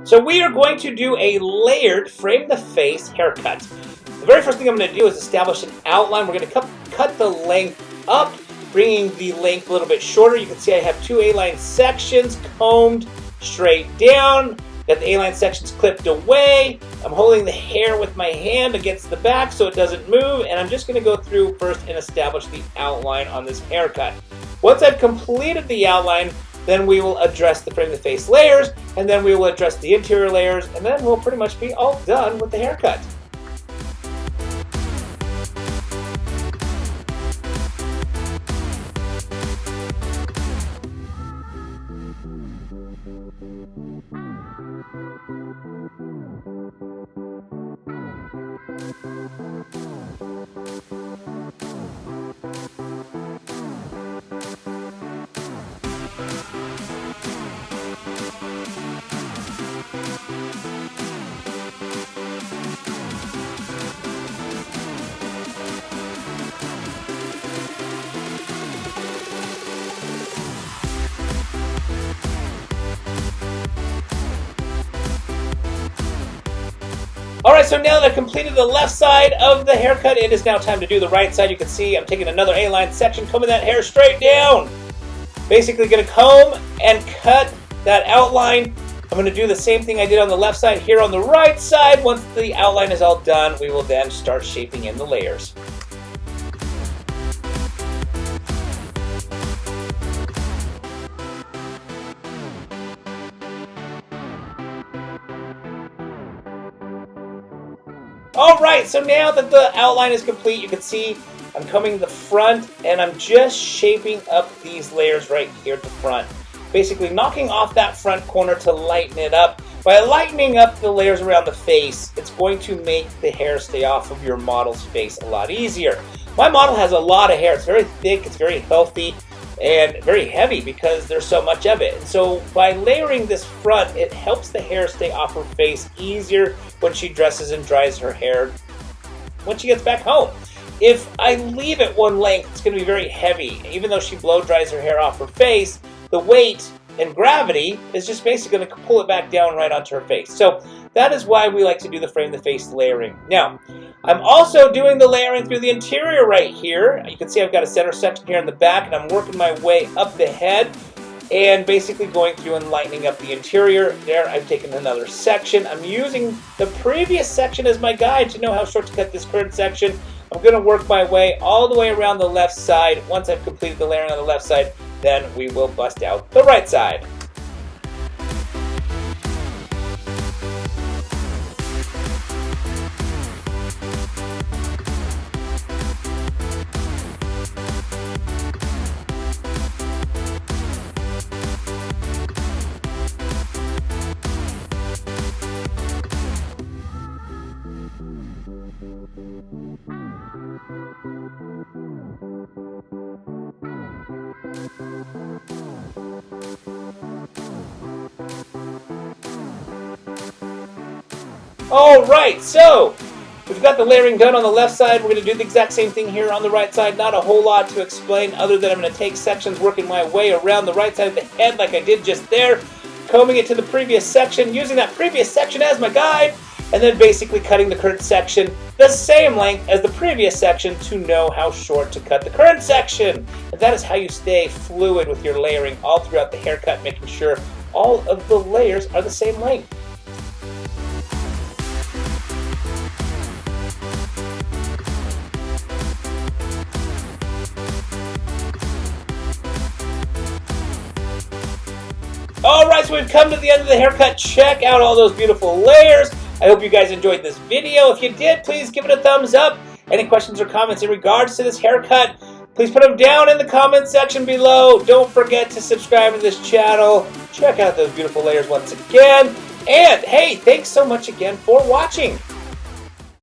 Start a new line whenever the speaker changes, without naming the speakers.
So we are going to do a layered frame the face haircut. The very first thing I'm going to do is establish an outline. We're going to cut the length up, bringing the length a little bit shorter. You can see I have two A-line sections combed straight down. Got the A-line sections clipped away. I'm holding the hair with my hand against the back so it doesn't move, and I'm just going to go through first and establish the outline on this haircut. Once I've completed the outline, then we will address the frame of the face layers, and then we will address the interior layers, and then we'll pretty much be all done with the haircut. Alright, so now that I've completed the left side of the haircut, it is now time to do the right side. You can see I'm taking another A-line section, combing that hair straight down. Basically going to comb and cut that outline. I'm going to do the same thing I did on the left side here on the right side. Once the outline is all done, we will then start shaping in the layers. Alright, so now that the outline is complete, you can see I'm combing the front and I'm just shaping up these layers right here at the front. Basically knocking off that front corner to lighten it up. By lightening up the layers around the face, it's going to make the hair stay off of your model's face a lot easier. My model has a lot of hair. It's very thick, it's very healthy, and very heavy because there's so much of it. And so by layering this front, it helps the hair stay off her face easier when she dresses and dries her hair when she gets back home. If I leave it one length, it's going to be very heavy. Even though she blow dries her hair off her face, the weight and gravity is just basically going to pull it back down right onto her face. So that is why we like to do the frame the face layering. Now, I'm also doing the layering through the interior right here. You can see I've got a center section here in the back, and I'm working my way up the head and basically going through and lightening up the interior. There, I've taken another section. I'm using the previous section as my guide to know how short to cut this current section. I'm going to work my way all the way around the left side. Once I've completed the layering on the left side, then we will bust out the right side. Alright, so we've got the layering done on the left side. We're going to do the exact same thing here on the right side. Not a whole lot to explain other than I'm going to take sections, working my way around the right side of the head like I did just there, combing it to the previous section, using that previous section as my guide, and then basically cutting the current section the same length as the previous section to know how short to cut the current section. And that is how you stay fluid with your layering all throughout the haircut, making sure all of the layers are the same length. Alright, so we've come to the end of the haircut. Check out all those beautiful layers. I hope you guys enjoyed this video. If you did, please give it a thumbs up. Any questions or comments in regards to this haircut, please put them down in the comment section below. Don't forget to subscribe to this channel. Check out those beautiful layers once again. And hey, thanks so much again for watching.